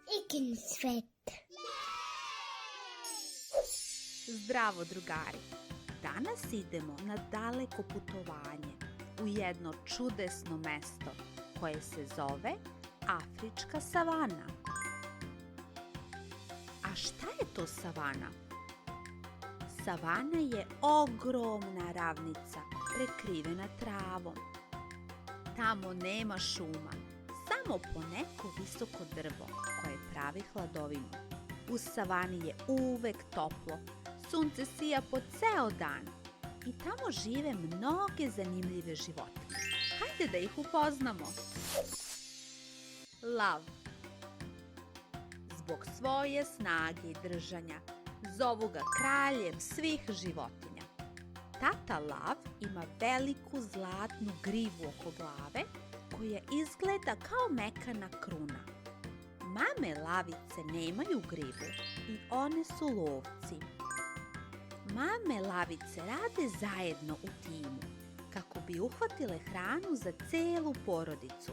Ikin svet. Zdravo drugari! Danas idemo na daleko putovanje u jedno čudesno mesto koje se zove Afrička savana. A šta je to savana? Savana je ogromna ravnica prekrivena travom. Tamo nema šuma, samo poneko visoko drvo koje pravi hladovinu. U savani je uvek toplo, sunce sija po ceo dan i tamo žive mnoge zanimljive životinje. Hajde da ih upoznamo. Lav. Zbog svoje snage i držanja zovu ga kraljem svih životinja. Tata lav ima veliku zlatnu grivu oko glave koja izgleda kao mekana kruna. Mame lavice nemaju grivu i one su lovci. Mame lavice rade zajedno u timu kako bi uhvatile hranu za celu porodicu,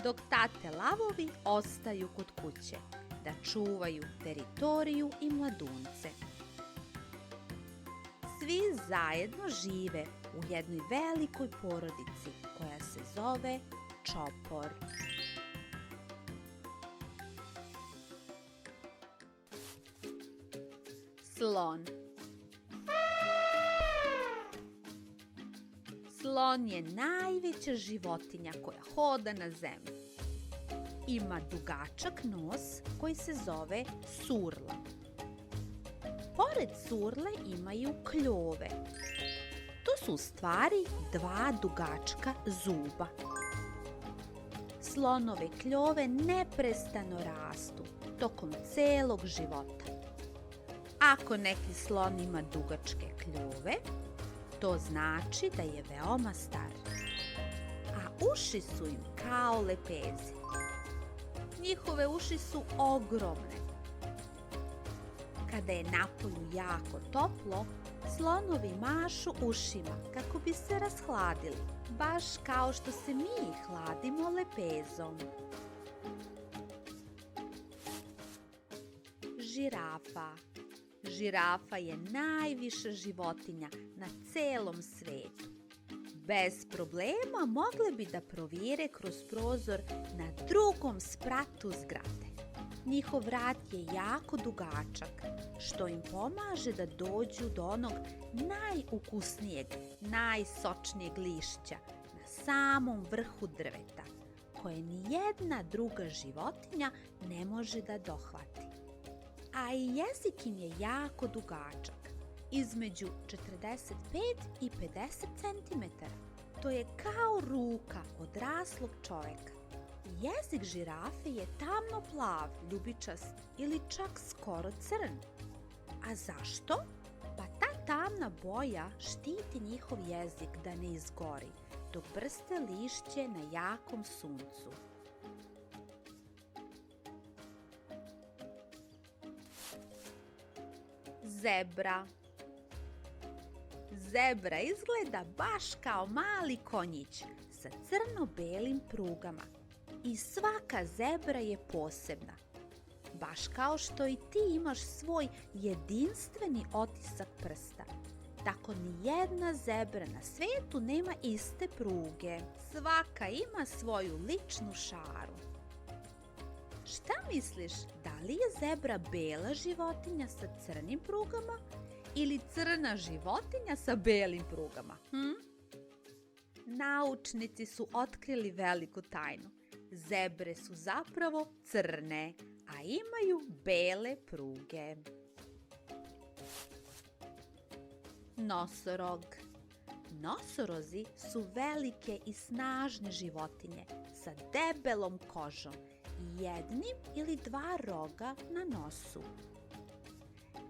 dok tate lavovi ostaju kod kuće da čuvaju teritoriju i mladunce. Svi zajedno žive u jednoj velikoj porodici koja se zove čopor. Slon. Slon je najveća životinja koja hoda na zemlji. Ima dugačak nos koji se zove surla. Pored surle imaju kljove. To su u stvari dva dugačka zuba. Slonove kljove neprestano rastu tokom celog života. Ako neki slon ima dugačke kljove, to znači da je veoma star. A uši su im kao lepezi. Njihove uši su ogromne. Kada je napolju jako toplo, slonovi mašu ušima kako bi se rashladili, baš kao što se mi hladimo lepezom. Žirafa. Žirafa je najviša životinja na celom svetu. Bez problema mogle bi da provire kroz prozor na drugom spratu zgrade. Njihov vrat je jako dugačak, što im pomaže da dođu do onog najukusnijeg, najsočnijeg lišća na samom vrhu drveta, koje nijedna druga životinja ne može da dohvati. A i jezik im je jako dugačak, između 45 i 50 cm. To je kao ruka odraslog čoveka. Jezik žirafe je tamno plav, ljubičast ili čak skoro crn. A zašto? Pa ta tamna boja štiti njihov jezik da ne izgori, dok brste lišće na jakom suncu. Zebra. Zebra izgleda baš kao mali konjić sa crno-belim prugama i svaka zebra je posebna. Baš kao što i ti imaš svoj jedinstveni otisak prsta, tako ni jedna zebra na svetu nema iste pruge. Svaka ima svoju ličnu šaru. Šta misliš, da li je zebra bela životinja sa crnim prugama ili crna životinja sa belim prugama? Naučnici su otkrili veliku tajnu. Zebre su zapravo crne, a imaju bele pruge. Nosorog. Nosorozi su velike i snažne životinje sa debelom kožom i jednim ili dva roga na nosu.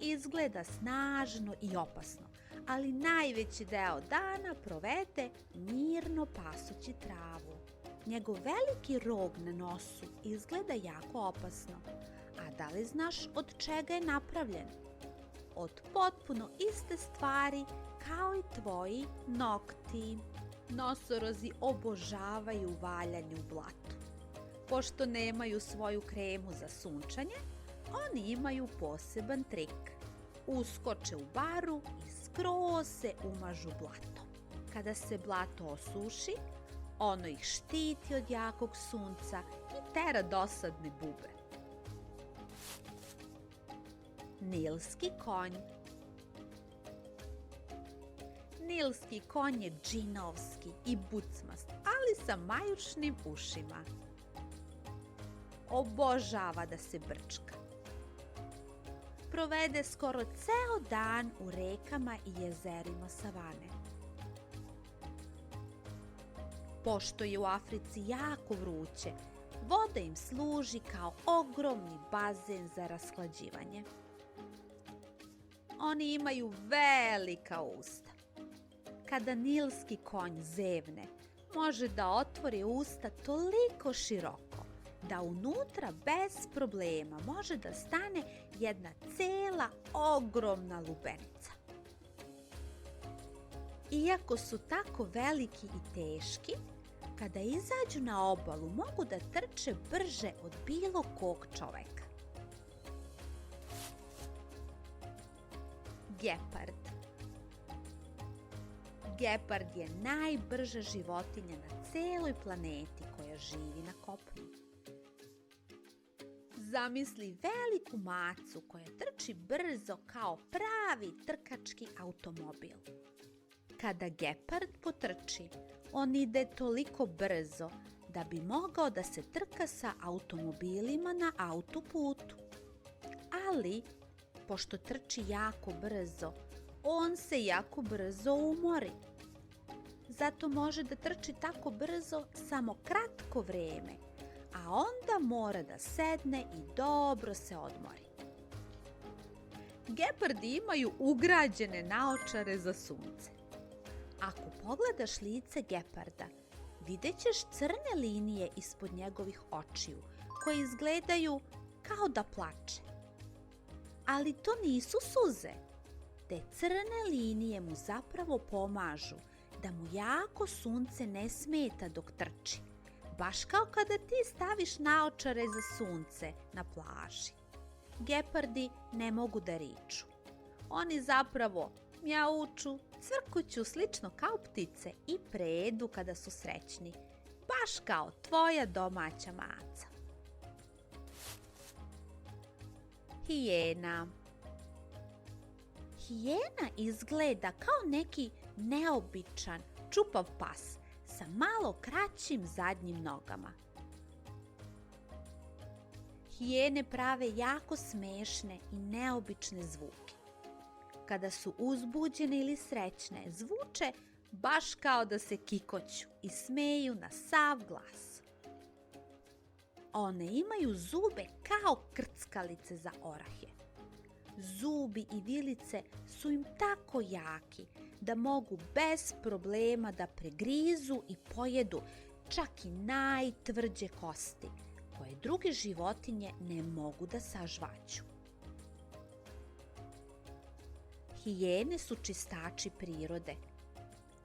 Izgleda snažno i opasno, ali najveći deo dana provede mirno pasući travu. Njegov veliki rog na nosu izgleda jako opasno. A da li znaš od čega je napravljen? Od potpuno iste stvari kao i tvoji nokti. Nosorozi obožavaju valjanje u blatu. Pošto nemaju svoju kremu za sunčanje, oni imaju poseban trik. Uskoče u baru i skroz se umažu blatom. Kada se blato osuši, ono ih štiti od jakog sunca i tera dosadne bube. Nilski konj. Nilski konj je džinovski i bucmast, ali sa majušnim ušima. Obožava da se brčka. Provede skoro ceo dan u rekama i jezerima savane. Pošto je u Africi jako vruće, voda im služi kao ogromni bazen za rashlađivanje. Oni imaju velika usta. Kada nilski konj zevne, može da otvori usta toliko široko da unutra bez problema može da stane jedna cela ogromna lubenica. Iako su tako veliki i teški, kada izađu na obalu mogu da trče brže od bilo kog čoveka. Gepard. Gepard je najbrža životinja na celoj planeti koja živi na kopnu. Zamisli veliku macu koja trči brzo kao pravi trkački automobil. Kada gepard potrči, on ide toliko brzo da bi mogao da se trka sa automobilima na autoputu. Ali, pošto trči jako brzo, on se jako brzo umori. Zato može da trči tako brzo samo kratko vreme, a onda mora da sedne i dobro se odmori. Gepardi imaju ugrađene naočare za sunce. Ako pogledaš lice geparda, vidjet ćeš crne linije ispod njegovih očiju, koje izgledaju kao da plače. Ali to nisu suze. Te crne linije mu zapravo pomažu da mu jako sunce ne smeta dok trči, baš kao kada ti staviš naočare za sunce na plaži. Gepardi ne mogu da riču. Oni zapravo mjauču, cvrkuću slično kao ptice i predu kada su srećni, baš kao tvoja domaća maca. Hijena. Hijena izgleda kao neki neobičan, čupav pas sa malo kraćim zadnjim nogama. Hijene prave jako smešne i neobične zvuke. Kada su uzbuđene ili srećne, zvuče baš kao da se kikoću i smeju na sav glas. One imaju zube kao krckalice za orahe. Zubi i vilice su im tako jaki da mogu bez problema da pregrizu i pojedu čak i najtvrđe kosti, koje druge životinje ne mogu da sažvaću. Hijene su čistači prirode.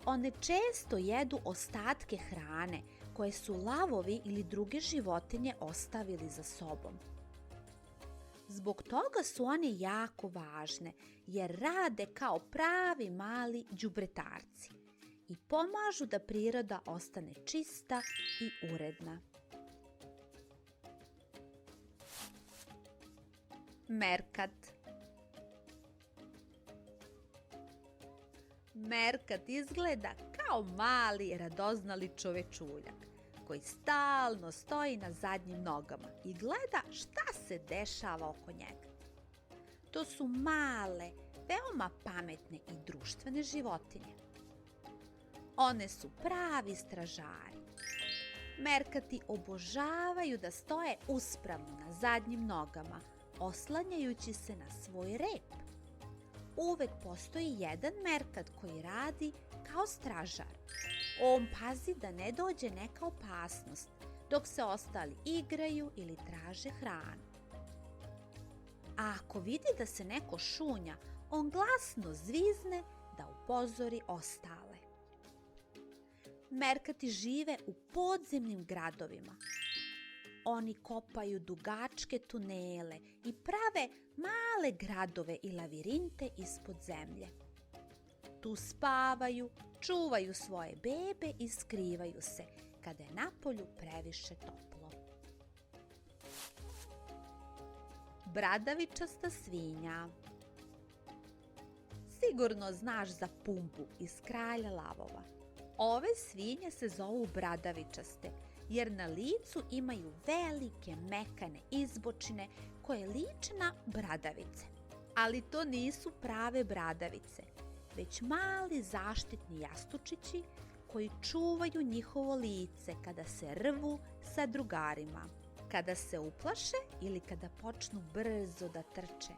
One često jedu ostatke hrane koje su lavovi ili druge životinje ostavili za sobom. Zbog toga su one jako važne jer rade kao pravi mali đubretarci i pomažu da priroda ostane čista i uredna. Merkat. Merkat izgleda kao mali radoznali čovečuljak koji stalno stoji na zadnjim nogama i gleda šta se dešava oko njega. To su male, veoma pametne i društvene životinje. One su pravi stražari. Merkati obožavaju da stoje uspravno na zadnjim nogama, oslanjajući se na svoj rep. Uvek postoji jedan merkat koji radi kao stražar. On pazi da ne dođe neka opasnost, dok se ostali igraju ili traže hranu. A ako vidi da se neko šunja, on glasno zvizne da upozori ostale. Merkati žive u podzemnim gradovima. oni kopaju dugačke tunele i prave male gradove i lavirinte ispod zemlje. Tu spavaju, čuvaju svoje bebe i skrivaju se kada je napolju previše toplo. Bradavičasta svinja. Sigurno znaš za Pumpu iz Kralja lavova. Ove svinje se zovu bradavičaste jer na licu imaju velike mekane izbočine koje liče na bradavice. Ali to nisu prave bradavice, već mali zaštitni jastučići koji čuvaju njihovo lice kada se rvu sa drugarima, kada se uplaše ili kada počnu brzo da trče.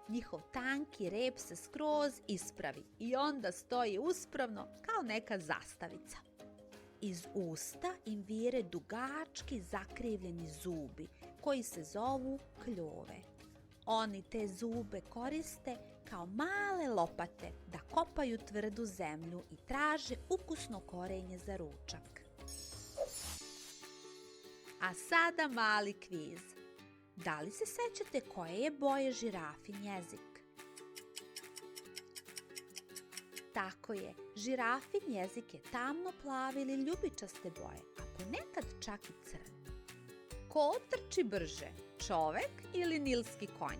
Njihov tanki rep se skroz ispravi i onda stoji uspravno kao neka zastavica. Iz usta im vire dugački zakrivljeni zubi koji se zovu kljove. Oni te zube koriste kao male lopate da kopaju tvrdu zemlju i traže ukusno korenje za ručak. A sada mali kviz. Da li se sećate koje je boje žirafin jezik? Tako je, žirafin jezik je tamno plavi ili ljubičaste boje, a ponekad čak i crn. Ko trči brže, čovek ili nilski konj?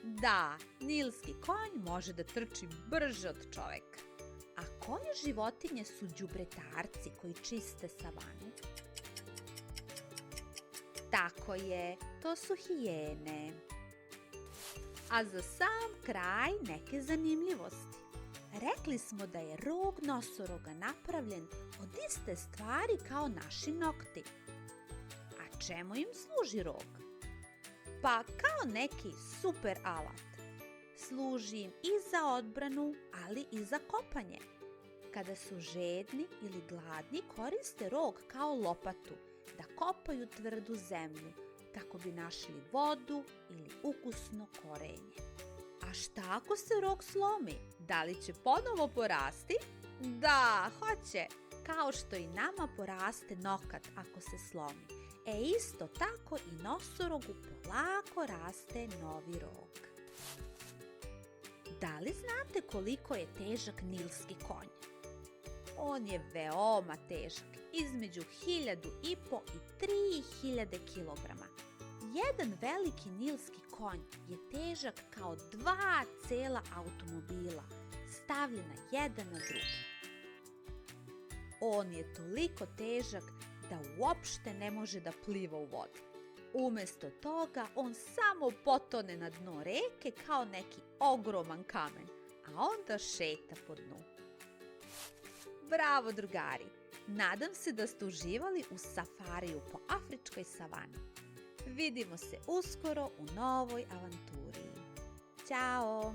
Da, nilski konj može da trči brže od čoveka. A koje životinje su đubretarci koji čiste savanu? Tako je, to su hijene. A za sam kraj neke zanimljivosti. Rekli smo da je rog nosoroga napravljen od iste stvari kao naši nokti. A čemu im služi rog? Pa kao neki super alat. Služi im i za odbranu, ali i za kopanje. Kada su žedni ili gladni, koriste rog kao lopatu da kopaju tvrdu zemlju kako bi našli vodu ili ukusno korenje. A šta ako se rog slomi? Da li će ponovo porasti? Da, hoće. Kao što i nama poraste nokat ako se slomi. Isto tako i nosorogu polako raste novi rog. Da li znate koliko je težak nilski konj? On je veoma težak, između 1.500 i 3.000 kilograma. Jedan veliki nilski konj je težak kao 2 cela automobila, stavljena jedan na drugi. On je toliko težak da uopšte ne može da pliva u vodi. Umesto toga, on samo potone na dno reke kao neki ogroman kamen, a onda šeta po dnu. Bravo, drugari! Nadam se da ste uživali u safariju po afričkoj savani. Vidimo se uskoro u novoj avanturi. Ćao!